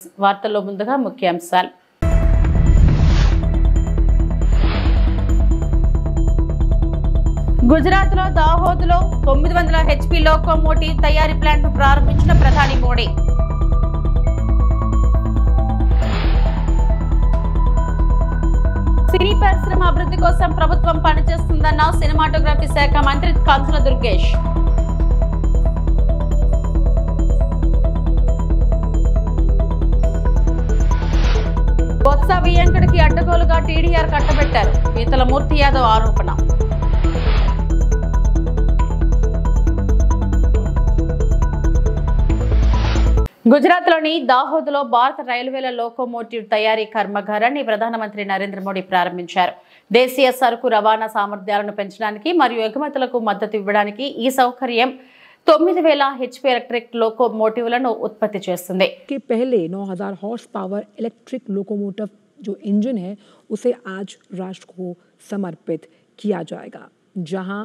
వార్తల్లో ముందుగా ముఖ్యాంశాలు. గుజరాత్లో దాహోద్లో 900 HP లోకోమోటివ్ తయారీ ప్లాంట్ ప్రారంభించిన ప్రధాని మోడీ. సినీ పరిశ్రమ అభివృద్ధి కోసం ప్రభుత్వం పనిచేస్తుందన్న సినిమాటోగ్రఫీ శాఖ మంత్రి కందుల దుర్గేష్. బొత్స వియంకుడికి అడ్డగోలుగా టీడీఆర్ కట్టబెట్టారు. పీతల మూర్తి యాదవ్ ఆరోపణ. గుజరాత్లోని దాహోద్లో భారత రైల్వేల లోకోమోటివ్ తయారీ కర్మాగారాన్ని ప్రధానమంత్రి నరేంద్ర మోడీ ప్రారంభించారు. దేశీయ సరుకు రవాణా సామర్థ్యాలను పెంచడానికి మరియు ఎగుమతులకు మద్దతు ఇవ్వడానికి ఈ సౌకర్యం 9000 HP इलेक्ट्रिक लोकोमोटिवలను ఉత్పత్తి చేస్తుంది. के पहले 9000 हॉर्स पावर इलेक्ट्रिक लोकोमोटिव जो इंजन है उसे आज राष्ट्र को समर्पित किया जाएगा, जहां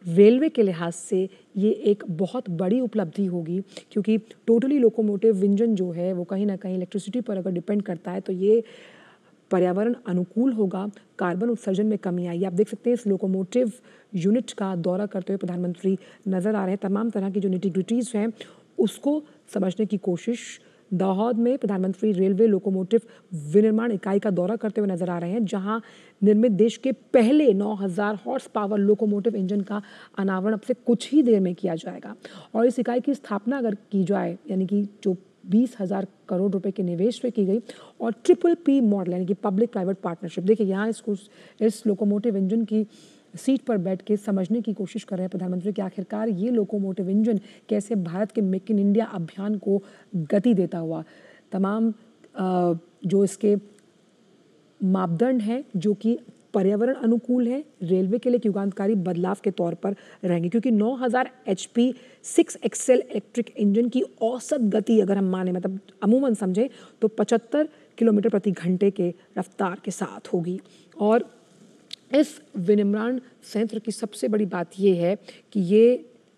रेलवे के लिहाज से ये एक बहुत बड़ी उपलब्धि होगी, क्योंकि टोटली लोकोमोटिव इंजन जो है वो कहीं ना कहीं इलेक्ट्रिसिटी पर अगर डिपेंड करता है तो ये पर्यावरण अनुकूल होगा, कार्बन उत्सर्जन में कमी आएगी. आप देख सकते हैं इस लोकोमोटिव यूनिट का दौरा करते हुए प्रधानमंत्री नज़र आ रहे हैं. तमाम तरह की जो निटी-ग्रिटीज़ हैं उसको समझने की कोशिश दाहोद में प्रधानमंत्री रेलवे लोकोमोटिव विनिर्माण इकाई का दौरा करते हुए नजर आ रहे हैं, जहां निर्मित देश के पहले 9000 हॉर्स पावर लोकोमोटिव इंजन का अनावरण अब से कुछ ही देर में किया जाएगा. और इस इकाई की स्थापना अगर की जाए, यानी कि जो 20,000 करोड़ रुपए के निवेश पे की गई, और PPP मॉडल यानी कि पब्लिक प्राइवेट पार्टनरशिप, देखिए यहाँ इस लोकोमोटिव इंजन की सीट पर बैठ के समझने की कोशिश कर रहे हैं प्रधानमंत्री कि आखिरकार ये लोकोमोटिव इंजन कैसे भारत के मेक इन इंडिया अभियान को गति देता हुआ तमाम जो इसके मापदंड हैं जो कि पर्यावरण अनुकूल है, रेलवे के लिए एक युगांतकारी बदलाव के तौर पर रहेंगे, क्योंकि 9000 HP 6XL इलेक्ट्रिक इंजन की औसत गति अगर हम माने, मतलब अमूमन समझें, तो 75 किलोमीटर प्रति घंटे के रफ्तार के साथ होगी. और इस विनिर्माण संयंत्र की सबसे बड़ी बात ये है कि ये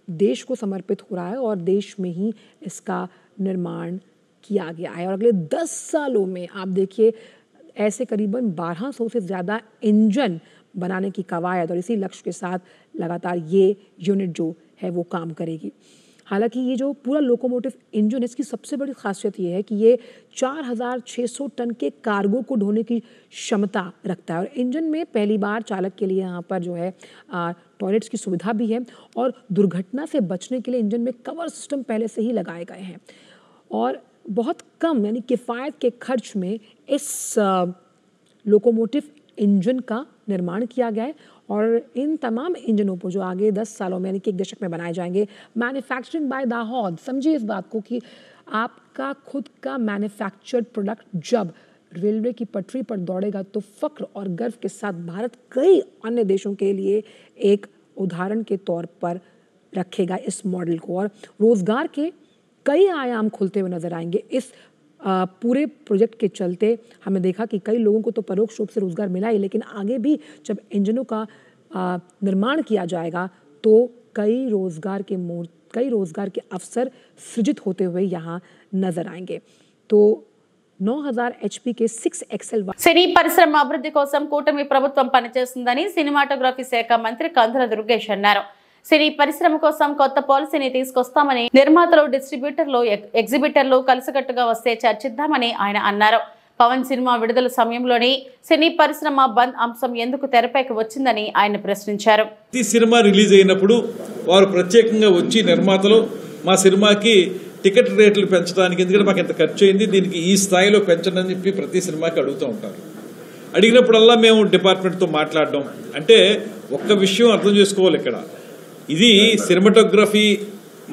देश को समर्पित हो रहा है और देश में ही इसका निर्माण किया गया है. और अगले 10 सालों में आप देखिए ऐसे करीबन 1200 से ज़्यादा इंजन बनाने की कवायद और इसी लक्ष्य के साथ लगातार ये यूनिट जो है वो काम करेगी. हालांकि ये जो पूरा लोकोमोटिव इंजन है, इसकी सबसे बड़ी खासियत ये है कि ये 4600 टन के कार्गो को ढोने की क्षमता रखता है. और इंजन में पहली बार चालक के लिए यहाँ पर जो है टॉयलेट्स की सुविधा भी है, और दुर्घटना से बचने के लिए इंजन में कवर सिस्टम पहले से ही लगाए गए हैं. और बहुत कम यानी किफ़ायत के खर्च में इस लोकोमोटिव इंजन का निर्माण किया गया है. और इन तमाम इंजनों पर जो आगे 10 सालों में यानी कि 1 दशक में बनाए जाएंगे, मैन्युफैक्चरिंग बाय दाहोद. समझिए इस बात को कि आपका खुद का मैन्युफैक्चर्ड प्रोडक्ट जब रेलवे की पटरी पर दौड़ेगा तो फ़ख्र और गर्व के साथ भारत कई अन्य देशों के लिए एक उदाहरण के तौर पर रखेगा इस मॉडल को. और रोज़गार के कई आयाम खुलते हुए नजर आएंगे. इस पूरे प्रोजेक्ट के चलते हमने देखा कि कई लोगों को तो परोक्ष रूप से रोजगार मिला ही, लेकिन आगे भी जब इंजनों का निर्माण किया जाएगा तो कई रोजगार के अवसर सृजित होते हुए यहाँ नजर आएंगे. तो 9000 HP के 6XL సినీ పరిశ్రమ అభివృద్ధి కోసం కూటమి ప్రభుత్వం పనిచేస్తుందని సినిమాటోగ్రఫీ శాఖ మంత్రి కందుల దుర్గేష్ అన్నారు. సినీ పరిశ్రమ కోసం కొత్త పాలసీని తీసుకొస్తామని, నిర్మాతలు, డిస్ట్రిబ్యూటర్లు, ఎగ్జిబిటర్లు కలిసికట్టుగా వస్తే చర్చిద్దామని ఆయన అన్నారు. పవన్ సినిమా విడుదల సమయంలోని సినీ పరిశ్రమ బంద్ అంశం ఎందుకు తెరపైకి వచ్చిందని ఆయన ప్రశ్నించారు. ఈ సినిమా రిలీజ్ అయినప్పుడు వారు ప్రత్యేకంగా వచ్చి నిర్మాతలు మా సినిమాకి టికెట్ రేట్లు పెంచడానికి, ఎందుకంటే మాకు ఎంత ఖర్చు అయింది, దీనికి ఈ స్థాయిలో పెంచండి అని చెప్పి ప్రతి సినిమాకి అడుగుతూ ఉంటారు. అడిగినప్పుడల్లా మేము డిపార్ట్మెంట్తో మాట్లాడడం, అంటే ఒక్క విషయం అర్థం చేసుకోవాలి, ఇక్కడ ఇది సినిమాటోగ్రఫీ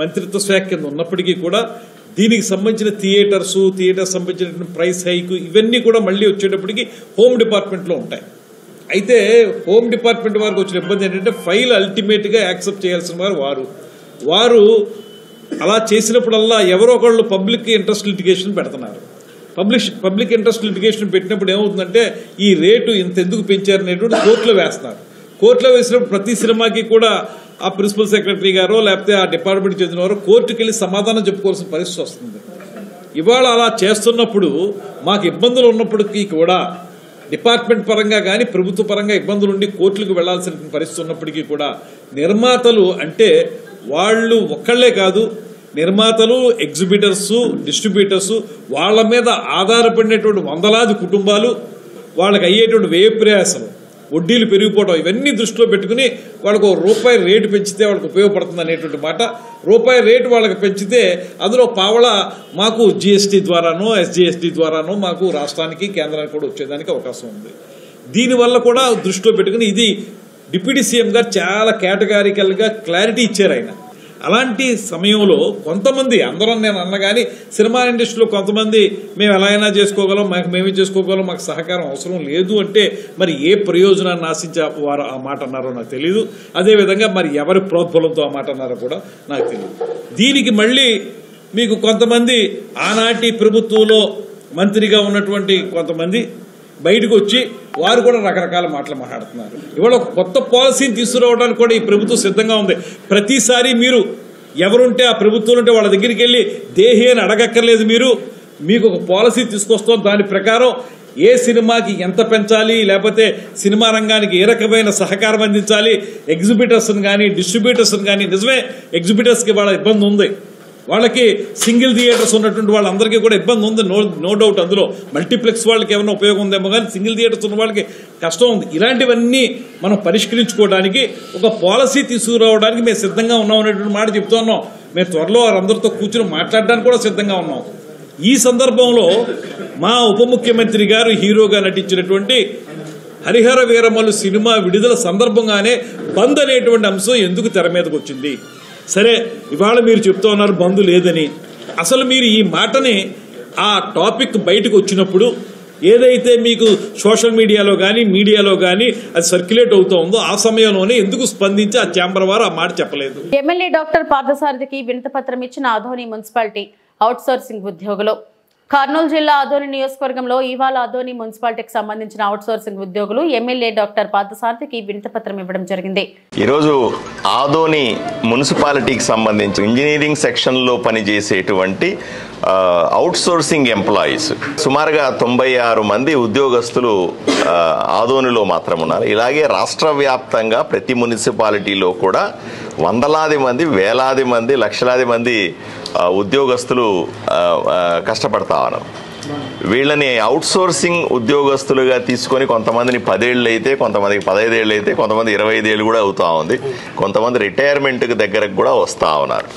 మంత్రిత్వ శాఖ కింద ఉన్నప్పటికీ కూడా దీనికి సంబంధించిన థియేటర్స్ సంబంధించిన ప్రైస్ హైక్ ఇవన్నీ కూడా మళ్ళీ వచ్చేటప్పటికి హోమ్ డిపార్ట్మెంట్లో ఉంటాయి. అయితే హోమ్ డిపార్ట్మెంట్ వారికి వచ్చిన ఇబ్బంది ఏంటంటే ఫైల్ అల్టిమేట్గా యాక్సెప్ట్ చేయాల్సిన వారు అలా చేసినప్పుడల్లా ఎవరో ఒకళ్ళు పబ్లిక్ ఇంట్రెస్ట్ లిటిగేషన్ పెడుతున్నారు. పబ్లిక్ ఇంట్రెస్ట్ లిటిగేషన్ పెట్టినప్పుడు ఏమవుతుందంటే ఈ రేటు ఇంత ఎందుకు పెంచారనేటువంటి కోర్టులో వేస్తున్నారు. కోర్టులో వేసినప్పుడు ప్రతి సినిమాకి కూడా ఆ ప్రిన్సిపల్ సెక్రటరీ గారో లేకపోతే ఆ డిపార్ట్మెంట్ చెందిన వారు కోర్టుకు వెళ్ళి సమాధానం చెప్పుకోవాల్సిన పరిస్థితి వస్తుంది. ఇవాళ అలా చేస్తున్నప్పుడు మాకు ఇబ్బందులు ఉన్నప్పటికీ కూడా డిపార్ట్మెంట్ పరంగా కానీ ప్రభుత్వ పరంగా ఇబ్బందులు ఉండి కోర్టులకు వెళ్లాల్సిన పరిస్థితి ఉన్నప్పటికీ కూడా నిర్మాతలు అంటే వాళ్ళు ఒక్కళ్లే కాదు, నిర్మాతలు, ఎగ్జిబిటర్స్, డిస్ట్రిబ్యూటర్స్, వాళ్ళ మీద ఆధారపడినటువంటి వందలాది కుటుంబాలు, వాళ్ళకి అయ్యేటువంటి వ్యయ ప్రయాసాలు, వడ్డీలు పెరిగిపోవడం, ఇవన్నీ దృష్టిలో పెట్టుకుని వాళ్ళకు రూపాయి రేటు పెంచితే వాళ్ళకి ఉపయోగపడుతుంది అనేటువంటి మాట. రూపాయి రేటు వాళ్ళకి పెంచితే అందులో పావళ మాకు జిఎస్టీ ద్వారానో ఎస్జిఎస్టీ ద్వారానో మాకు రాష్ట్రానికి కేంద్రానికి కూడా వచ్చేదానికి అవకాశం ఉంది. దీనివల్ల కూడా దృష్టిలో పెట్టుకుని ఇది డిప్యూటీ సీఎం గారు చాలా కేటగారికల్గా క్లారిటీ ఇచ్చారు ఆయన. అలాంటి సమయంలో కొంతమంది, అందరం నేను అన్నగాని సినిమా ఇండస్ట్రీలో కొంతమంది మేము ఎలా అయినా చేసుకోగలం, మేమే చేసుకోగలం, మాకు సహకారం అవసరం లేదు అంటే మరి ఏ ప్రయోజనాన్ని ఆశించి వారు ఆ మాట అన్నారో నాకు తెలియదు. అదేవిధంగా మరి ఎవరి ప్రోద్బలంతో ఆ మాట అన్నారో కూడా నాకు తెలియదు. దీనికి మళ్ళీ మీకు కొంతమంది ఆనాటి ప్రభుత్వంలో మంత్రిగా ఉన్నటువంటి కొంతమంది బయటకు వచ్చి వారు కూడా రకరకాల మాటలు మాట్లాడుతున్నారు. ఇవాళ ఒక కొత్త పాలసీని తీసుకురావడానికి కూడా ఈ ప్రభుత్వం సిద్ధంగా ఉంది. ప్రతిసారి మీరు ఎవరుంటే ఆ ప్రభుత్వాలు ఉంటే వాళ్ళ దగ్గరికి వెళ్ళి దేహి అని అడగక్కర్లేదు. మీకు ఒక పాలసీ తీసుకొస్తాం, దాని ప్రకారం ఏ సినిమాకి ఎంత పెంచాలి, లేకపోతే సినిమా రంగానికి ఏ రకమైన సహకారం అందించాలి, ఎగ్జిబిటర్స్ని కానీ డిస్ట్రిబ్యూటర్స్ని కానీ, నిజమే ఎగ్జిబిటర్స్కి వాళ్ళ ఇబ్బంది ఉంది, వాళ్ళకి సింగిల్ థియేటర్స్ ఉన్నటువంటి వాళ్ళందరికీ కూడా ఇబ్బంది ఉంది, నో డౌట్. అందులో మల్టీప్లెక్స్ వాళ్ళకి ఏమైనా ఉపయోగం ఉందేమో కానీ సింగిల్ థియేటర్స్ ఉన్న వాళ్ళకి కష్టం ఉంది. ఇలాంటివన్నీ మనం పరిష్కరించుకోవడానికి ఒక పాలసీ తీసుకురావడానికి మేము సిద్ధంగా ఉన్నాం అనేటువంటి మాట చెప్తూ ఉన్నాం. మేము త్వరలో వారందరితో కూర్చొని మాట్లాడడానికి కూడా సిద్ధంగా ఉన్నాం. ఈ సందర్భంలో మా ఉప ముఖ్యమంత్రి గారు హీరోగా నటించినటువంటి హరిహర వీరమల్లు సినిమా విడుదల సందర్భంగానే బంద్ అనేటువంటి అంశం ఎందుకు తెర మీదకి వచ్చింది? సరే, ఇవాళ మీరు చెప్తూ ఉన్నారు బంధు లేదని. అసలు మీరు ఈ మాటని ఆ టాపిక్ బయటకు వచ్చినప్పుడు ఏదైతే మీకు సోషల్ మీడియాలో కానీ మీడియాలో కానీ అది సర్క్యులేట్ అవుతూ ఉందో ఆ సమయంలోనే ఎందుకు స్పందించి ఆ ఛాంబర్ వారు ఆ మాట చెప్పలేదు? ఎమ్మెల్యే డాక్టర్ పార్థసారథికి వినతి పత్రం ఇచ్చిన ఆదోని మున్సిపాలిటీ అవుట్సోర్సింగ్ ఉద్యోగులు. కర్నూలు జిల్లా ఆదోని నియోజకవర్గంలో ఇవాళ ఆదోని మున్సిపాలిటీకి సంబంధించిన అవుట్సోర్సింగ్ ఉద్యోగులు ఎమ్మెల్యే డాక్టర్ పార్థసారథికి వినతి పత్రం ఇవ్వడం జరిగింది. ఈరోజు ఆదోని మున్సిపాలిటీకి సంబంధించి ఇంజనీరింగ్ సెక్షన్ లో పనిచేసేటువంటి అవుట్సోర్సింగ్ ఎంప్లాయీస్ సుమారుగా 96 మంది ఉద్యోగస్తులు ఆదోనిలో మాత్రం ఉన్నారు. ఇలాగే రాష్ట్ర వ్యాప్తంగా ప్రతి మున్సిపాలిటీలో కూడా వందలాది మంది, వేలాది మంది, లక్షలాది మంది ఉద్యోగస్తులు కష్టపడతా ఉన్నారు. వీళ్ళని అవుట్సోర్సింగ్ ఉద్యోగస్తులుగా తీసుకొని కొంతమందిని 10 ఏళ్ళు అయితే, కొంతమందికి 15 ఏళ్ళు అయితే, కొంతమంది 25 ఏళ్ళు కూడా అవుతా ఉంది, కొంతమంది రిటైర్మెంట్కి దగ్గరకు కూడా వస్తూ ఉన్నారు.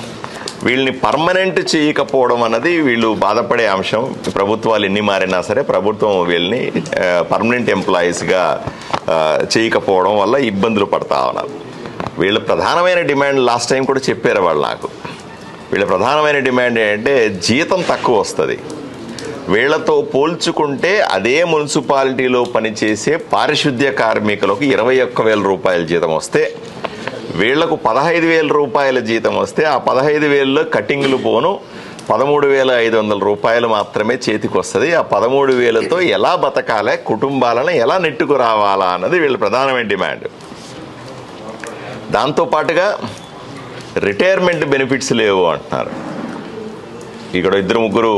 వీళ్ళని పర్మనెంట్ చేయకపోవడం అన్నది వీళ్ళు బాధపడే అంశం. ప్రభుత్వాలు ఎన్ని మారినా సరే ప్రభుత్వం వీళ్ళని పర్మనెంట్ ఎంప్లాయీస్గా చేయకపోవడం వల్ల ఇబ్బందులు పడతా ఉన్నారు. వీళ్ళ ప్రధానమైన డిమాండ్ లాస్ట్ టైం కూడా చెప్పారు వాళ్ళు నాకు. వీళ్ళ ప్రధానమైన డిమాండ్ ఏంటంటే జీతం తక్కువ వస్తుంది. వీళ్లతో పోల్చుకుంటే అదే మున్సిపాలిటీలో పనిచేసే పారిశుద్ధ్య కార్మికులకు 21,000 రూపాయల జీతం వస్తే, వీళ్లకు 15,000 రూపాయల జీతం వస్తే ఆ 15,000లో కటింగ్లు పోను 13,500 రూపాయలు మాత్రమే చేతికి వస్తుంది. ఆ 13,000తో ఎలా బతకాలి, కుటుంబాలను ఎలా నెట్టుకు రావాలా అన్నది వీళ్ళ ప్రధానమైన డిమాండ్. దాంతోపాటుగా రిటైర్మెంట్ బెనిఫిట్స్ లేవు అంటున్నారు. ఇక్కడ 2-3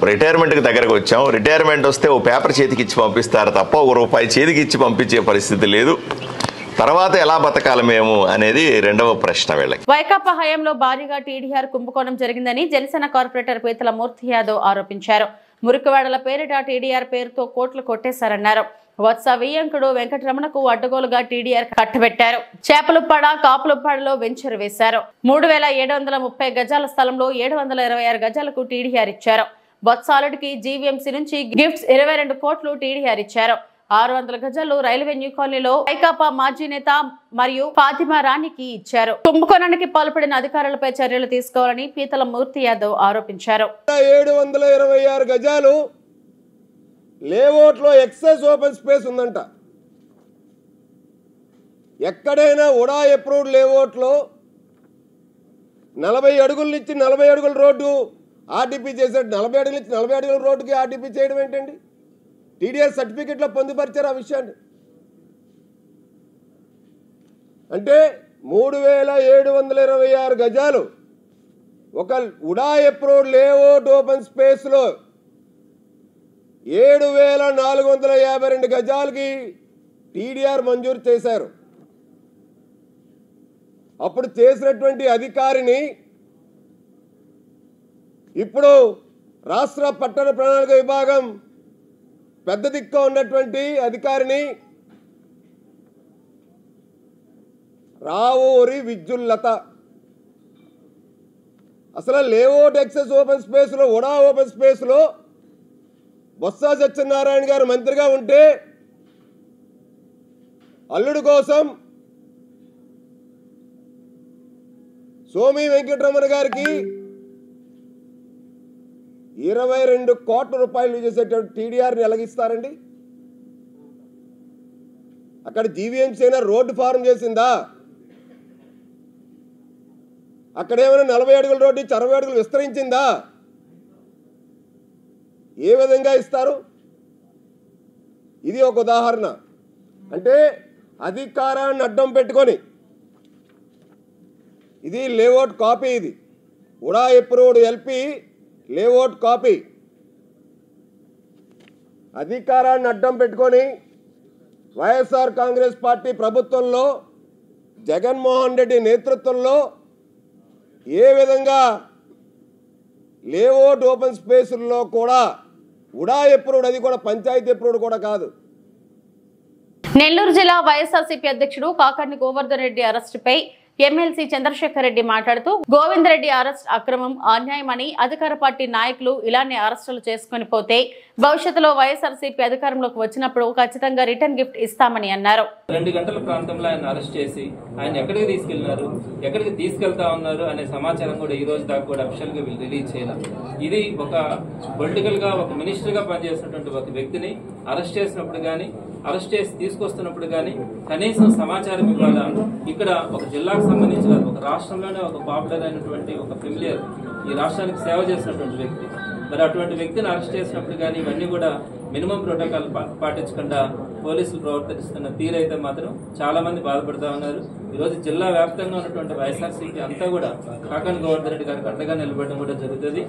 రిటైర్మెంట్కి దగ్గరకు వచ్చాం. రిటైర్మెంట్ వస్తే ఓ పేపర్ చేతికి ఇచ్చి పంపిస్తారు తప్ప ₹1 చేతికి ఇచ్చి పంపించే పరిస్థితి లేదు. తర్వాత ఎలా బతకాలి మేము అనేది రెండవ ప్రశ్న వీళ్ళకి. వైకాపా హయాంలో భారీగా టీడీఆర్ కుంభకోణం జరిగిందని జనసేన కార్పొరేటర్ పీతల మూర్తి యాదవ్ ఆరోపించారు. మురికివాడల పేరిట టీడీఆర్ పేరుతో కోట్లు కొట్టేశారన్నారు. వత్స వియ్యంకుడు వెంకటరమణకు అడ్డగోలుగా టీడీఆర్ కట్టబెట్టారు. చేపలుప్పాడ, కాపులుప్పాడలో వెంచర్ వేశారు. 3,730 గజాల స్థలంలో 726 గజాలకు టీడీఆర్ ఇచ్చారు. బొత్సాలుడికి జీవీఎంసీ నుంచి గిఫ్ట్స్ 22 కోట్లు టీడీఆర్ ఇచ్చారు. 600 గజాలు రైల్వే న్యూ కాలనీలో వైకాపా మాజీ నేత మరియు ఫాతిమా రాణికి ఇచ్చారు. కుంభకోణానికి పాల్పడిన అధికారులపై చర్యలు తీసుకోవాలని పీతల మూర్తి యాదవ్ ఆరోపించారు. 726 గజాలు లేఅవుట్లో ఎక్సెస్ ఓపెన్ స్పేస్ ఉందంట. ఎక్కడైనా ఉడా అప్రూవ్డ్ లేఅవుట్లో 40 అడుగుల నుంచి 40 అడుగుల రోడ్డు ఆర్డీపీ చేశాడు. 40 అడుగుల నుంచి 40 అడుగుల రోడ్డుకి ఆర్డీపీ చేయడం ఏంటండి? టీడీఆర్ సర్టిఫికెట్లో పొందుపరిచారు ఆ విషయాన్ని. అంటే 3,726 గజాలు ఒక ఉడా అప్రూవ్డ్ లేఅవుట్ ఓపెన్ స్పేస్లో 7,452 గజాలకి టీడీఆర్ మంజూరు చేశారు. అప్పుడు చేసినటువంటి అధికారిని ఇప్పుడు రాష్ట్ర పట్టణ ప్రణాళిక విభాగం పెద్ద దిక్కు ఉన్నటువంటి అధికారిని రావూరి విద్యుల్లత అసలు లేఅవుట్ ఎక్సెస్ ఓపెన్ స్పేస్లో ఉడా ఓపెన్ స్పేస్లో బొత్స సత్యనారాయణ గారు మంత్రిగా ఉంటే అల్లుడు కోసం సోమి వెంకటరమణ గారికి 22 కోట్ల రూపాయలు చేసేటువంటి టీడీఆర్ని ఎలాగిస్తారండి? అక్కడ జీవీఎంసీ అయినా రోడ్డు ఫారం చేసిందా? అక్కడేమైనా 40 అడుగుల రోడ్డు 60 అడుగులు విస్తరించిందా? ఏ విధంగా ఇస్తారు? ఇది ఒక ఉదాహరణ. అంటే అధికారాన్ని అడ్డం పెట్టుకొని ఇది లేఅవుట్ కాపీ, ఇది ఉడా అప్రూవ్డ్ ఎల్పి లేఅవుట్ కాపీ. అధికారాన్ని అడ్డం పెట్టుకొని వైఎస్ఆర్ కాంగ్రెస్ పార్టీ ప్రభుత్వంలో జగన్మోహన్ రెడ్డి నేతృత్వంలో ఏ విధంగా లేఅవుట్ ఓపెన్ స్పేసుల్లో కూడా ఉడా అప్రూవ్డ్, అది కూడా పంచాయతీ అప్రూవ్డ్ కూడా కాదు. నెల్లూరు జిల్లా వైఎస్ఆర్సీపీ అధ్యక్షుడు కాకాని గోవర్ధన్ రెడ్డి అరెస్టుపై ఎమ్మెల్సీ చంద్రశేఖర్ రెడ్డి మాట్లాడుతూ గోవిందరెడ్డి అరెస్ట్ అక్రమం, అన్యాయమని, అధికార పార్టీ నాయకులు ఇలానే అరెస్టులు చేసుకుని పోతే భవిష్యత్తులో వైఎస్ఆర్సీపీ అధికారంలోకి వచ్చినప్పుడు ఖచ్చితంగా రిటర్న్ గిఫ్ట్ ఇస్తామని అన్నారు. 2 గంటల ప్రాంతంలో ఆయన అరెస్ట్ చేసి ఆయన ఎక్కడికి తీసుకెళ్లినారు, ఎక్కడికి తీసుకెళ్తా ఉన్నారు అనే సమాచారం కూడా ఈ రోజు దాకా కూడా అఫీషియల్ గా వీళ్ళు రిలీజ్ చేయాలి. ఇది ఒక పొలిటికల్ గా ఒక మినిస్టర్ గా పనిచేస్తున్నటువంటి ఒక వ్యక్తిని అరెస్ట్ చేసినప్పుడు గానీ, అరెస్ట్ చేసి తీసుకొస్తున్నప్పుడు గానీ కనీసం సమాచారం ఇవ్వాలా? ఇక్కడ ఒక జిల్లాకు సంబంధించిన ఒక రాష్ట్రంలోనే ఒక పాపులర్ అయినటువంటి ఒక ఫెమిలియర్, ఈ రాష్ట్రానికి సేవ చేసినటువంటి వ్యక్తి, మరి అటువంటి వ్యక్తిని అరెస్ట్ చేసినప్పుడు కానీ ఇవన్నీ కూడా మినిమం ప్రోటోకాల్ పాటించకుండా పోలీసులు ప్రవర్తిస్తున్న తీరైతే మాత్రం చాలా మంది బాధపడుతూ ఉన్నారు. ఈరోజు జిల్లా వ్యాప్తంగా ఉన్నటువంటి వైఎస్ఆర్సీపీ అంతా కూడా కాకాని గోవర్ధన్ రెడ్డి గారికి అండగా నిలబడడం కూడా జరుగుతుంది.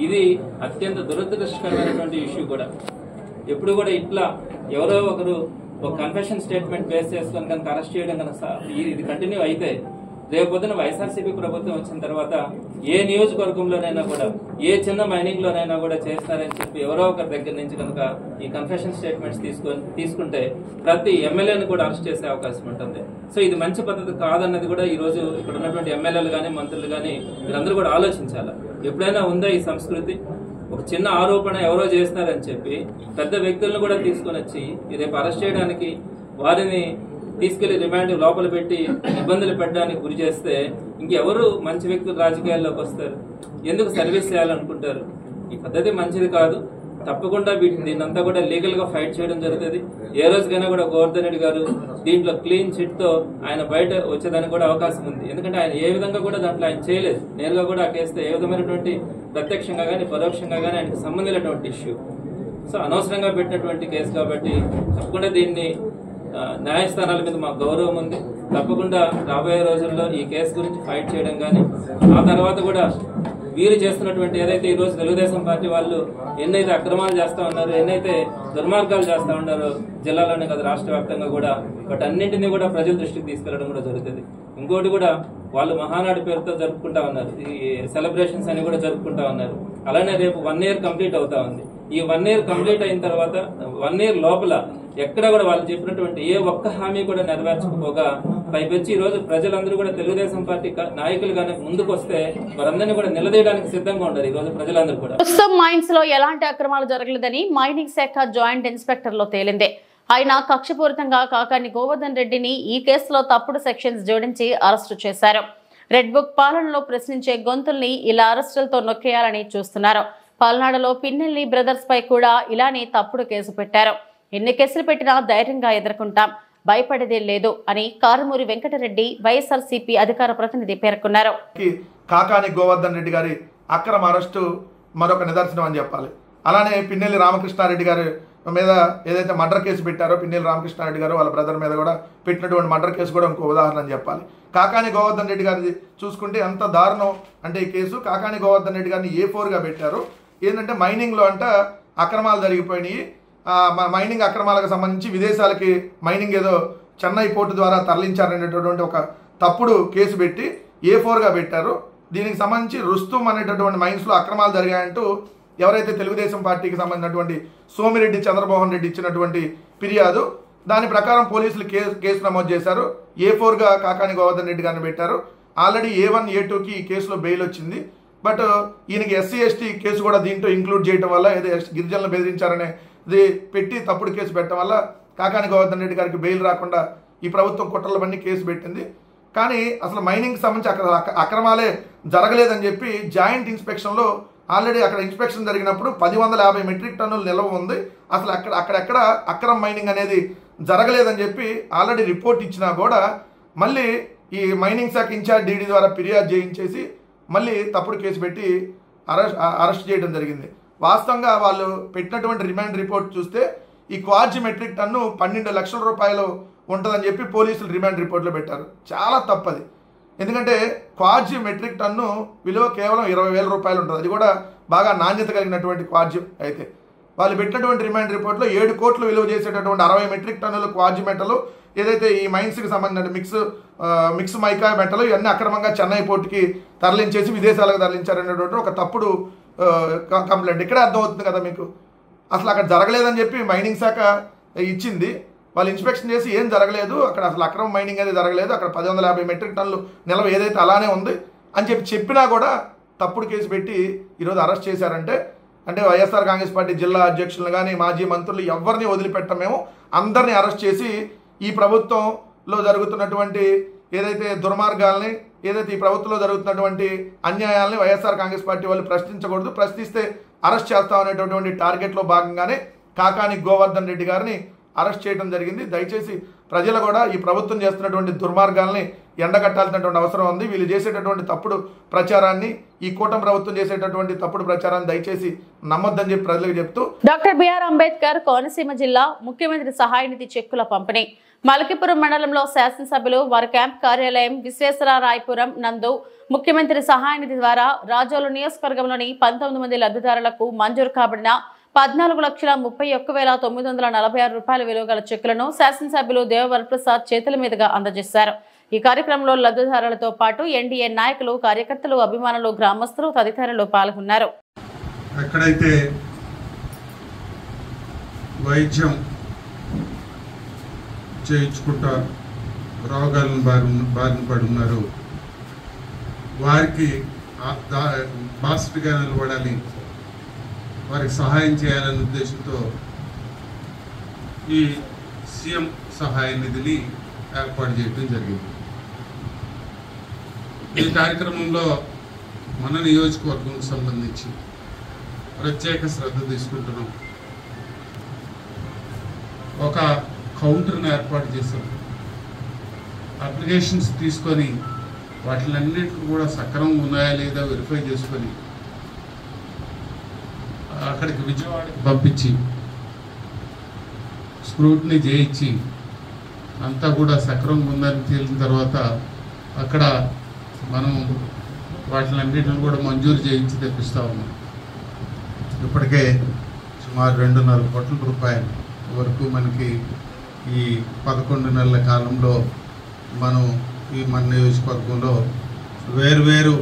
ఇది అత్యంత దురదృష్టకరమైనటువంటి ఇష్యూ కూడా. ఎప్పుడు కూడా ఇట్లా ఎవరో ఒకరు ఒక కన్ఫెషన్ స్టేట్మెంట్ బేస్ చేసుకొని కనుక అరెస్ట్ చేయడం కనుక ఇది కంటిన్యూ అయితే రేపు పొద్దున వైఎస్ఆర్సీపీ ప్రభుత్వం వచ్చిన తర్వాత ఏ నియోజకవర్గంలోనైనా కూడా ఏ చిన్న మైనింగ్ లోనైనా కూడా చేస్తారని చెప్పి ఎవరో ఒకరి దగ్గర నుంచి కనుక ఈ కన్ఫెషన్ స్టేట్మెంట్స్ తీసుకుంటే ప్రతి ఎమ్మెల్యేని కూడా అరెస్ట్ చేసే అవకాశం ఉంటుంది. సో ఇది మంచి పద్ధతి కాదన్నది కూడా ఈ రోజు ఇక్కడ ఉన్నటువంటి ఎమ్మెల్యేలు కానీ మంత్రులు కానీ మీరందరూ కూడా ఆలోచించాలి. ఎప్పుడైనా ఉందా ఈ సంస్కృతి? ఒక చిన్న ఆరోపణ ఎవరో చేస్తారని చెప్పి పెద్ద వ్యక్తులను కూడా తీసుకొని వచ్చి రేపు అరెస్ట్ చేయడానికి, వారిని తీసుకెళ్లి రిమాండ్ లోపల పెట్టి ఇబ్బందులు పెట్టడానికి గురి చేస్తే ఇంకెవరు మంచి వ్యక్తులు రాజకీయాల్లోకి వస్తారు? ఎందుకు సర్వీస్ చేయాలనుకుంటారు? ఈ పద్ధతి మంచిది కాదు. తప్పకుండా దీన్నంతా కూడా లీగల్ గా ఫైట్ చేయడం జరుగుతుంది. ఏ రోజుకైనా కూడా గోవర్ధన్ రెడ్డి గారు దీంట్లో క్లీన్ చిట్ తో ఆయన బయట వచ్చేదానికి కూడా అవకాశం ఉంది. ఎందుకంటే ఆయన ఏ విధంగా కూడా దాంట్లో ఆయన చేయలేదు. నేరుగా కూడా ఆ కేసు ఏ విధమైనటువంటి ప్రత్యక్షంగా కానీ పరోక్షంగా కానీ ఆయనకు సంబంధించినటువంటి ఇష్యూ. సో అనవసరంగా పెట్టినటువంటి కేసు కాబట్టి తప్పకుండా దీన్ని న్యాయస్థానాల మీద మాకు గౌరవం ఉంది. తప్పకుండా రాబోయే రోజుల్లో ఈ కేసు గురించి ఫైట్ చేయడం కానీ, ఆ తర్వాత కూడా వీరు చేస్తున్నటువంటి ఏదైతే ఈ రోజు తెలుగుదేశం పార్టీ వాళ్ళు ఎన్నైతే అక్రమాలు చేస్తా ఉన్నారో, ఎన్నైతే దుర్మార్గాలు చేస్తా ఉన్నారో జిల్లాలోనే కదా రాష్ట్ర వ్యాప్తంగా కూడా, బట్ అన్నింటినీ కూడా ప్రజల దృష్టికి తీసుకెళ్లడం కూడా జరుగుతుంది. ఇంకోటి కూడా వాళ్ళు మహానాడు పేరుతో జరుపుకుంటా ఉన్నారు, ఈ సెలబ్రేషన్స్ అని కూడా జరుపుకుంటా ఉన్నారు. అలానే రేపు 1 year కంప్లీట్ అవుతా ఉంది. ఈ 1 year కంప్లీట్ అయిన తర్వాత 1 year లోపల ఎక్కడ కూడా వాళ్ళు చెప్పినటువంటి ఏ ఒక్క హామీ కూడా నెరవేర్చకపోగా పైపెచ్చి ఈ రోజు ప్రజలందరూ కూడా తెలుగుదేశం పార్టీ నాయకులు కానీ ముందుకు వస్తే వారందరినీ కూడా నిలదీయడానికి సిద్ధంగా ఉన్నారు. ఈ రోజు ప్రజలందరూ కూడా ప్రస్తుతం మైన్స్ లో ఎలాంటి అక్రమాలు జరగలేదని మైనింగ్ శాఖ జాయింట్ ఇన్స్పెక్టర్ లో తేలింది. ఆయన కక్షపూరితంగా కాకాని గోవర్ధన్ రెడ్డిని ఈ కేసులో తప్పుడు సెక్షన్స్ జోడించి అరెస్టు చేశారు. రెడ్ బుక్ పాలనలో ప్రశ్నించే గొంతుల్ని ఇలా అరెస్టులతో నొక్కేయాలని చూస్తున్నారు. పల్నాడులో పిన్నెల్లి బ్రదర్స్ పై కూడా ఇలానే తప్పుడు కేసు పెట్టారు. ఎన్ని కేసులు పెట్టినా ధైర్యంగా ఎదుర్కొంటాం, భయపడేదే లేదు అని కారుమూరి వెంకటరెడ్డి వైఎస్ఆర్సీపీ అధికార ప్రతినిధి పేర్కొన్నారు. కాకాని గోవర్ధన్ రెడ్డి గారి అక్రమ అరెస్టు మరొక నిదర్శనం అని చెప్పాలి. అలానే పిన్నెల్లి రామకృష్ణారెడ్డి గారి మీద ఏదైతే మర్డర్ కేసు పెట్టారో పిన్నెల రామకృష్ణారెడ్డి గారు వాళ్ళ బ్రదర్ మీద కూడా పెట్టినటువంటి మర్డర్ కేసు కూడా ఇంకో ఉదాహరణ అని చెప్పాలి. కాకాని గోవర్ధన్ రెడ్డి గారిది చూసుకుంటే ఎంత దారుణం అంటే ఈ కేసు. కాకాని గోవర్ధన్ రెడ్డి గారిని A4గా పెట్టారు. ఏంటంటే మైనింగ్లో అంట అక్రమాలు జరిగిపోయినాయి. మైనింగ్ అక్రమాలకు సంబంధించి విదేశాలకి మైనింగ్ ఏదో చెన్నై పోర్టు ద్వారా తరలించారనేటటువంటి ఒక తప్పుడు కేసు పెట్టి A4గా పెట్టారు. దీనికి సంబంధించి రుస్తుం అనేటటువంటి మైన్స్లో అక్రమాలు జరిగాయంటూ ఎవరైతే తెలుగుదేశం పార్టీకి సంబంధించినటువంటి సోమిరెడ్డి చంద్రమోహన్ రెడ్డి ఇచ్చినటువంటి ఫిర్యాదు, దాని ప్రకారం పోలీసులు కేసు నమోదు చేశారు. A4గా కాకాని గోవర్ధన్ రెడ్డి గారిని పెట్టారు. ఆల్రెడీ A1 A2కి ఈ కేసులో బెయిల్ వచ్చింది. బట్ ఈయనకి SC/ST కేసు కూడా దీంట్లో ఇంక్లూడ్ చేయడం వల్ల ఏదో గిరిజనులు బెదిరించారనేది పెట్టి తప్పుడు కేసు పెట్టడం వల్ల కాకాని గోవర్ధన్ రెడ్డి గారికి బెయిల్ రాకుండా ఈ ప్రభుత్వం కుట్రలవన్నీ కేసు పెట్టింది. కానీ అసలు మైనింగ్కి సంబంధించి అక్కడ అక్రమాలే జరగలేదని చెప్పి జాయింట్ ఇన్స్పెక్షన్లో ఆల్రెడీ అక్కడ ఇన్స్పెక్షన్ జరిగినప్పుడు 1050 మెట్రిక్ టన్నులు నిల్వ ఉంది, అసలు అక్కడెక్కడ అక్రమ మైనింగ్ అనేది జరగలేదని చెప్పి ఆల్రెడీ రిపోర్ట్ ఇచ్చినా కూడా మళ్ళీ ఈ మైనింగ్ శాఖ ఇన్ఛార్జ్ DD ద్వారా ఫిర్యాదు చేయించేసి మళ్ళీ తప్పుడు కేసు పెట్టి అరెస్ట్ చేయడం జరిగింది. వాస్తవంగా వాళ్ళు పెట్టినటువంటి రిమాండ్ రిపోర్ట్ చూస్తే ఈ క్వార్జ్ మెట్రిక్ టన్ను 12 లక్షల రూపాయలు ఉంటుందని చెప్పి పోలీసులు రిమాండ్ రిపోర్ట్లో పెట్టారు. చాలా తప్పది. ఎందుకంటే క్వార్జ్ మెట్రిక్ టన్ను విలువ కేవలం 20,000 రూపాయలు ఉంటుంది. అది కూడా బాగా నాణ్యత కలిగినటువంటి క్వార్జ్ అయితే వాళ్ళు పెట్టినటువంటి రిమాండ్ రిపోర్ట్లో 7 కోట్లు విలువ చేసేటటువంటి 60 మెట్రిక్ టన్నుల క్వార్జ్ మెటలు ఏదైతే ఈ మైన్స్కి సంబంధించిన మిక్స్ మైకా మెటలు ఇవన్నీ అక్రమంగా చెన్నై పోర్టుకి తరలించేసి విదేశాలకు తరలించారనేటువంటి ఒక తప్పుడు కంప్లైంట్. ఇక్కడే అర్థమవుతుంది కదా మీకు. అసలు అక్కడ జరగలేదని చెప్పి మైనింగ్ శాఖ ఇచ్చింది. వాళ్ళు ఇన్స్పెక్షన్ చేసి ఏం జరగలేదు, అక్కడ అసలు అక్రమ మైనింగ్ అనేది జరగలేదు, అక్కడ 1050 మెట్రిక్ టన్నులు నిల్వ ఏదైతే అలానే ఉంది అని చెప్పినా కూడా తప్పుడు కేసు పెట్టి ఈరోజు అరెస్ట్ చేశారంటే అంటే వైఎస్ఆర్ కాంగ్రెస్ పార్టీ జిల్లా అధ్యక్షులను కానీ మాజీ మంత్రులు ఎవరిని వదిలిపెట్టం, మేము అందరినీ అరెస్ట్ చేసి ఈ ప్రభుత్వంలో జరుగుతున్నటువంటి ఏదైతే దుర్మార్గాల్ని ఏదైతే ఈ ప్రభుత్వంలో జరుగుతున్నటువంటి అన్యాయాల్ని వైఎస్ఆర్ కాంగ్రెస్ పార్టీ వాళ్ళు ప్రశ్నించకూడదు, ప్రశ్నిస్తే అరెస్ట్ చేస్తాం అనేటటువంటి టార్గెట్లో భాగంగానే కాకాని గోవర్ధన్ రెడ్డి గారిని అరెస్ట్ చేయడం జరిగింది. దయచేసి ప్రజలు కూడా ఈ ప్రభుత్వం చేస్తున్నటువంటి దుర్మార్గాల్ని ఎండగట్టాల్సినటువంటి అవసరం ఉంది. వీళ్ళు చేసేటటువంటి తప్పుడు ప్రచారాన్ని, ఈ కూటమి ప్రభుత్వం చేసేటటువంటి తప్పుడు ప్రచారాన్ని దయచేసి నమ్మొద్దని చెప్పి ప్రజలకు చెప్తూ డాక్టర్ బిఆర్ అంబేద్కర్ కోనసీమ జిల్లా ముఖ్యమంత్రి సహాయ నిధి చెక్కుల పంపిణీ మలకిపురం మండలంలో శాసనసభ్యులు వారి క్యాంప్ కార్యాలయం విశ్వేశ్వరరాయపురం నందు ముఖ్యమంత్రి సహాయ నిధి ద్వారా రాజోలు నియోజకవర్గంలోని 19 మంది లబ్ధిదారులకు మంజూరు కాబడిన 14,31,946 రూపాయల విలువ గల చెక్కులను శాసనసభ్యులు దేవవరప్రసాద్ చేతుల మీదుగా అందజేశారు. ఈ కార్యక్రమంలో లబ్ధిదారులతో పాటు ఎన్డీఏ నాయకులు, కార్యకర్తలు, అభిమానులు, గ్రామస్తులు తదితరులు పాల్గొన్నారు. ఎక్కడైతే వైద్యం చేయించుకుంటా రోగాలను బారిన పడి ఉన్నారు వారికి బాస్టర్గా నిలబడాలి, వారికి సహాయం చేయాలనే ఉద్దేశంతో ఈ సీఎం సహాయ నిధిని ఏర్పాటు చేయడం జరిగింది. ఈ కార్యక్రమంలో మన నియోజకవర్గం సంబంధించి ప్రత్యేక శ్రద్ధ తీసుకుంటున్నాం. ఒక కౌంటర్ని ఏర్పాటు చేశాం. అప్లికేషన్స్ తీసుకొని వాటిలన్నిటికీ కూడా సక్రమంగా ఉన్నాయా లేదా వెరిఫై చేసుకొని అక్కడికి విజయవాడకి పంపించి స్క్రూటినీ చేయించి అంతా కూడా సక్రమంగా ఉందని తేలిన తర్వాత అక్కడ మనం వాటిలన్నిటిని కూడా మంజూరు చేయించి తెప్పిస్తూ ఉన్నాం. ఇప్పటికే సుమారు 2.5 కోట్ల రూపాయల వరకు మనకి ఈ 11 నెలల కాలంలో మనం ఈ మన నియోజకవర్గంలో వేరు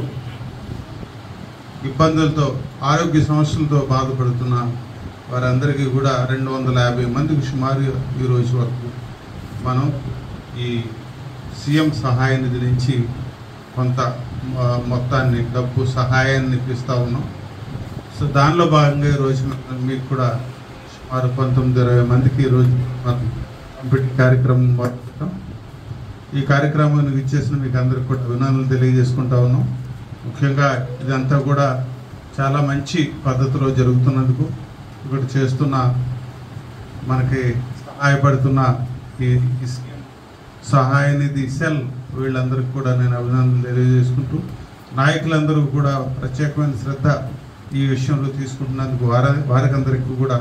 ఇబ్బందులతో ఆరోగ్య సమస్యలతో బాధపడుతున్న వారందరికీ కూడా 250 మందికి సుమారు ఈ రోజు వరకు మనం ఈ సీఎం సహాయ నిధి నుంచి కొంత మొత్తాన్ని డబ్బు సహాయాన్ని ఇప్పిస్తూ ఉన్నాం. సో దానిలో భాగంగా ఈరోజు మీకు కూడా సుమారు 19-20 మందికి ఈరోజు మనం పంపిణీ కార్యక్రమం మొదలుపెట్టాం. ఈ కార్యక్రమాన్ని ఇచ్చేసిన మీకు అందరికి కూడా అభినందనలు తెలియజేసుకుంటా ఉన్నాం. ముఖ్యంగా ఇదంతా కూడా చాలా మంచి పద్ధతిలో జరుగుతున్నందుకు ఇక్కడ చేస్తున్న మనకి సహాయపడుతున్న ఈ సహాయ నిధి సెల్ వీళ్ళందరికీ కూడా నేను అభినందనలు తెలియజేసుకుంటూ నాయకులందరూ కూడా ప్రత్యేకమైన శ్రద్ధ ఈ విషయంలో తీసుకుంటున్నందుకు వారికందరికీ కూడా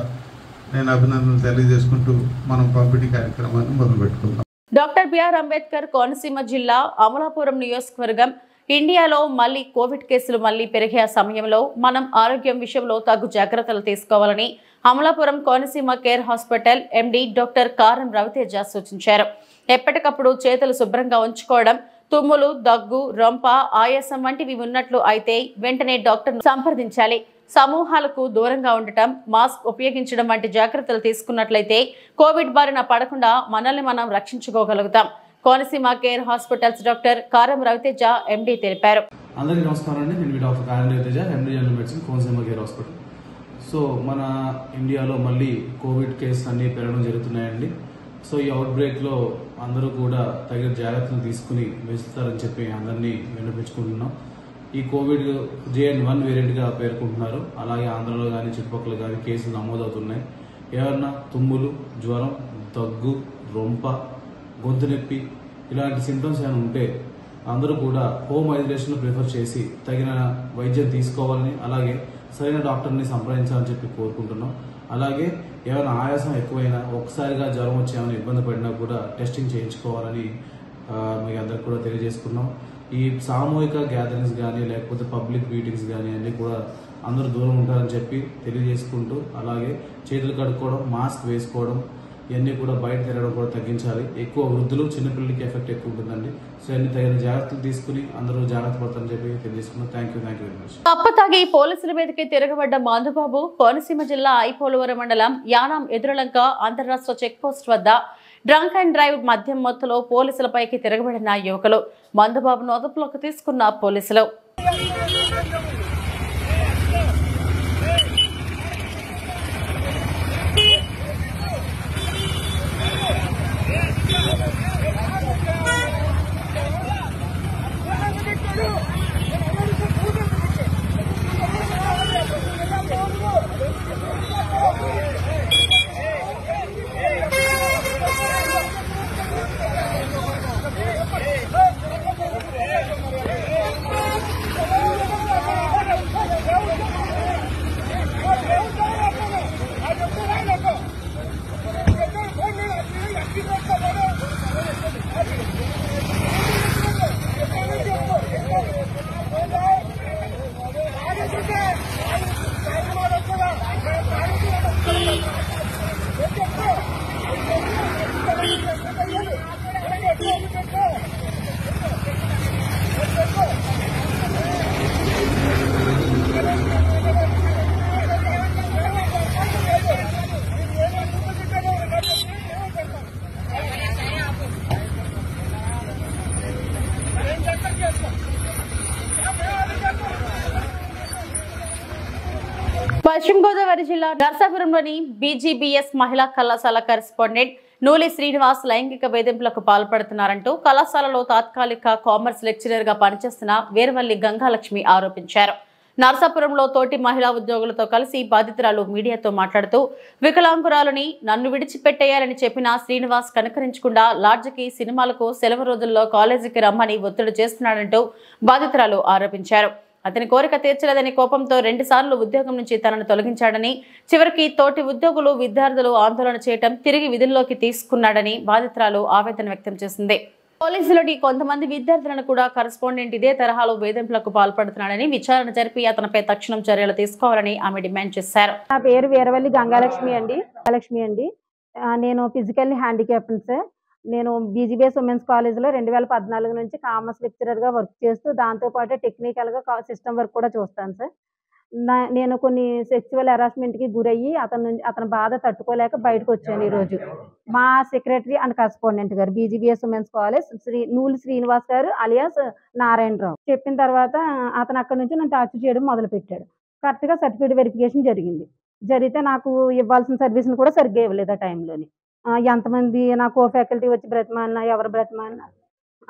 నేను అభినందనలు తెలియజేసుకుంటూ మనం పంపిణీ కార్యక్రమాన్ని మొదలుపెట్టుకుందాం. డాక్టర్ బిఆర్ అంబేద్కర్ కోనసీమ జిల్లా అమలాపురం నియోజకవర్గం. ఇండియాలో మళ్లీ కోవిడ్ కేసులు మళ్లీ పెరిగే సమయంలో మనం ఆరోగ్యం విషయంలో తగు జాగ్రత్తలు తీసుకోవాలని Amalapuram Konaseema care hospital MD doctor Karam Raviteja సూచించారు. ఎప్పటికప్పుడు చేతులు శుభ్రంగా ఉంచుకోవడం, తుమ్ములు, దగ్గు, రొంప, ఆయాసం వంటివి ఉన్నట్లు అయితే వెంటనే డాక్టర్ను సంప్రదించాలి. సమూహాలకు దూరంగా ఉండటం, మాస్క్ ఉపయోగించడం వంటి జాగ్రత్తలు తీసుకున్నట్లయితే కోవిడ్ బారిన పడకుండా మనల్ని మనం రక్షించుకోగలుగుతాం. Konaseema care hospitals doctor Karam Raviteja ఎండి తెలిపారు. అందరికీ నమస్కారం అండి. నేను doctor Karam Raviteja, MD general medicine, Konaseema care hospital. So మన ఇండియాలో మళ్ళీ కోవిడ్ కేసులు అన్నీ పెరగడం జరుగుతున్నాయండి. సో ఈ అవుట్ బ్రేక్లో అందరూ కూడా తగిన జాగ్రత్తలు తీసుకుని వేస్తారని చెప్పి అందరినీ విన్నపించుకుంటున్నాం. ఈ కోవిడ్ JN1 వేరియంట్గా పేర్కొంటున్నారు. అలాగే ఆంధ్రలో కానీ చుట్టుపక్కల కానీ కేసులు నమోదవుతున్నాయి. ఏమన్నా తుమ్ములు, జ్వరం, దగ్గు, రొంప, గొంతు నొప్పి ఇలాంటి సింటమ్స్ ఏమైనా ఉంటే అందరూ కూడా హోమ్ ఐసోలేషన్ ప్రిఫర్ చేసి తగిన వైద్యం తీసుకోవాలని, అలాగే సరైన డాక్టర్ని సంప్రదించాలని చెప్పి కోరుకుంటున్నాం. అలాగే ఏమైనా ఆయాసం ఎక్కువైనా, ఒకసారిగా జ్వరం వచ్చి ఏమైనా ఇబ్బంది పడినా కూడా టెస్టింగ్ చేయించుకోవాలని మీ అందరికి కూడా తెలియజేసుకున్నాం. ఈ సామూహిక గ్యాదరింగ్స్ కానీ లేకపోతే పబ్లిక్ మీటింగ్స్ కానీ అన్నీ కూడా అందరూ దూరం ఉంటారని చెప్పి తెలియజేసుకుంటూ, అలాగే చేతులు కడుక్కోవడం, మాస్క్ వేసుకోవడం ఇవన్నీ కూడా బయట తిరగడం కూడా తగ్గించాలి. ఎక్కువ వృద్ధులు, చిన్నపిల్లలకి ఎఫెక్ట్ ఎక్కువ ఉంటుందండి. సో అన్ని తగిన జాగ్రత్తలు తీసుకుని అందరూ జాగ్రత్త పడతారని చెప్పి తెలియజేసుకున్నాం. Thank you very much. అప్పతాగి పోలీసుల మీదకి తిరగబడ్డ మందుబాబు కోనసీమ జిల్లా ఐపోలవరం మండలం యానాం ఎదురులంక అంతర్రాష్ట్ర చెక్ పోస్ట్ వద్ద డ్రంక్ అండ్ డ్రైవ్ మద్యం మొత్తంలో పోలీసులపైకి తిరగబడిన యువకులు. మందుబాబును అదుపులోకి తీసుకున్న పోలీసులు. పశ్చిమ గోదావరి జిల్లా నర్సాపురంలోని BGBS మహిళా కళాశాల కరెస్పాండెంట్ నూలి శ్రీనివాస్ లైంగిక వేధింపులకు పాల్పడుతున్నారంటూ కళాశాలలో తాత్కాలిక కామర్స్ లెక్చరర్ గా పనిచేస్తున్న వీరవల్లి గంగాలక్ష్మి ఆరోపించారు. నర్సాపురంలో తోటి మహిళా ఉద్యోగులతో కలిసి బాధితురాలు మీడియాతో మాట్లాడుతూ వికలాంగురాలని నన్ను విడిచిపెట్టేయాలని చెప్పిన శ్రీనివాస్ కనుకరించకుండా లాడ్జికి, సినిమాలకు, సెలవు రోజుల్లో కాలేజీకి రమ్మని ఒత్తిడి చేస్తున్నాడంటూ బాధితురాలు ఆరోపించారు. అతని కోరిక తీర్చలేదని కోపంతో 2 సార్లు ఉద్యోగం నుంచి తనను తొలగించాడని, చివరికి తోటి ఉద్యోగులు, విద్యార్థులు ఆందోళన చేయడం తిరిగి విధుల్లోకి తీసుకున్నాడని బాధితురాలు ఆవేదన వ్యక్తం చేసింది. పోలీసులని కొంతమంది విద్యార్థులను కూడా కరెస్పాండెంట్ ఇదే తరహాలో వేధింపులకు పాల్పడుతున్నాడని విచారణ జరిపి అతనిపై తక్షణం చర్యలు తీసుకోవాలని ఆమె డిమాండ్ చేశారు. నా పేరు వీరవల్లి గంగాలక్ష్మి అండి. నేను ఫిజికల్లీ హ్యాండిక్యాప్డ్ సార్. నేను BGBS ఉమెన్స్ కాలేజ్లో 2014 నుంచి కామర్స్ లెక్చరర్గా వర్క్ చేస్తూ దాంతోపాటు టెక్నికల్గా సిస్టమ్ వర్క్ కూడా చూస్తాను సార్. నేను కొన్ని సెక్చువల్ హెరాస్మెంట్కి గురయ్యి అతని బాధ తట్టుకోలేక బయటకు వచ్చాను. ఈరోజు మా సెక్రటరీ అండ్ కరెస్పాండెంట్ గారు BGBS women's college Nooli Srinivas గారు అలియాస్ నారాయణరావు చెప్పిన తర్వాత అతను అక్కడ నుంచి నన్ను టార్చర్ చేయడం మొదలుపెట్టాడు. కరెక్ట్గా సర్టిఫికేట్ వెరిఫికేషన్ జరిగితే నాకు ఇవ్వాల్సిన సర్వీస్ని కూడా సరిగ్గా ఇవ్వలేదు. ఆ టైంలోని ఎంతమంది నాకు ఫ్యాకల్టీ వచ్చి బ్రతిమాలినా, ఎవరు బ్రతిమాలినా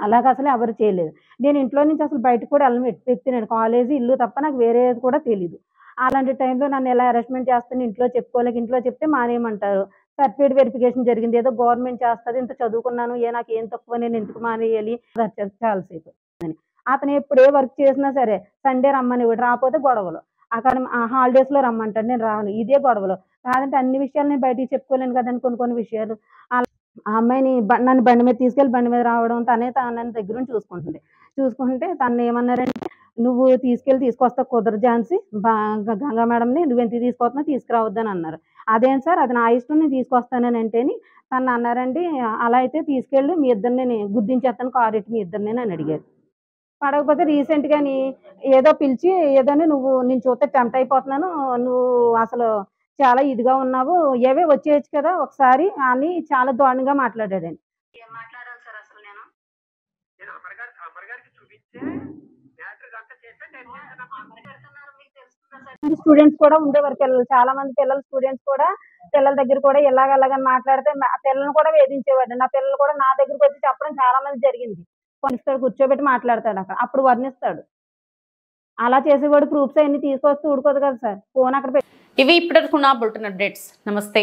అలాగ అసలు ఎవరు చేయలేదు. నేను ఇంట్లో నుంచి అసలు బయటకు కూడా వెళ్ళను వ్యక్తి. నేను కాలేజీ, ఇల్లు తప్ప నాకు వేరేది కూడా తెలియదు. అలాంటి టైంలో నన్ను ఎలా అరెస్ట్మెంట్ చేస్తాను ఇంట్లో చెప్పుకోలేక, ఇంట్లో చెప్తే మానేయమంటారు. సర్టిఫికేట్ వెరిఫికేషన్ జరిగింది, ఏదో గవర్నమెంట్ చేస్తుంది, ఇంత చదువుకున్నాను, నాకు ఏం తక్కువ, నేను ఎందుకు మానేయాలి చాలాసేపు అని. అతను ఎప్పుడే వర్క్ చేసినా సరే సండే రమ్మని రాకపోతే గొడవలు. అక్కడ హాలిడేస్లో రమ్మంటాడు, నేను రాను. ఇదే గొడవలు. కాదంటే అన్ని విషయాలు నేను బయటికి చెప్పుకోలేను కదండి, కొన్ని కొన్ని విషయాలు. ఆ అమ్మాయిని నన్ను బండి మీద తీసుకెళ్ళి బండి మీద రావడం, నన్ను దగ్గర నుంచి చూసుకుంటుంది. చూసుకుంటే తను ఏమన్నారంటే, నువ్వు తీసుకొస్తా కుదరదు ఝాన్సీ, గంగా మేడంని నువ్వెందుకు తీసుకొస్తున్నావు, తీసుకురావద్దని అన్నారు. అదేం సార్, అది నా ఇష్టం, నేను తీసుకొస్తానని అంటేని తను అన్నారండి, అలా అయితే తీసుకెళ్ళి మీ ఇద్దరిని గుద్దించేస్తాను కారు ఎట్టి మీ ఇద్దరిని అని అడిగారు. పడకపోతే రీసెంట్గాని ఏదో పిలిచి ఏదోని నేను చూస్తే టెంప్ట్ అయిపోతున్నాను, నువ్వు అసలు చాలా ఇదిగా ఉన్నావు, ఏవే వచ్చేయచ్చు కదా ఒకసారి అని చాలా దారుణంగా మాట్లాడాడండి. స్టూడెంట్స్ కూడా ఉండేవారు, చాలా మంది స్టూడెంట్స్ కూడా పిల్లల దగ్గర కూడా ఇలాగని మాట్లాడితే పిల్లల్ని కూడా వేధించేవాడు. నా పిల్లలు కూడా నా దగ్గరకు వచ్చి చెప్పడం చాలా మంది జరిగింది. కూర్చోబెట్టి మాట్లాడతాడు అక్కడ, అప్పుడు వర్ణిస్తాడు. అలా చేసేవాడు ప్రూఫ్స్ అన్ని తీసుకొస్తే ఊడుకోదు కదా సార్, ఫోన్ అక్కడ ఇవి ఇప్పటివరకు నా బులెటిన్ అప్డేట్స్. నమస్తే.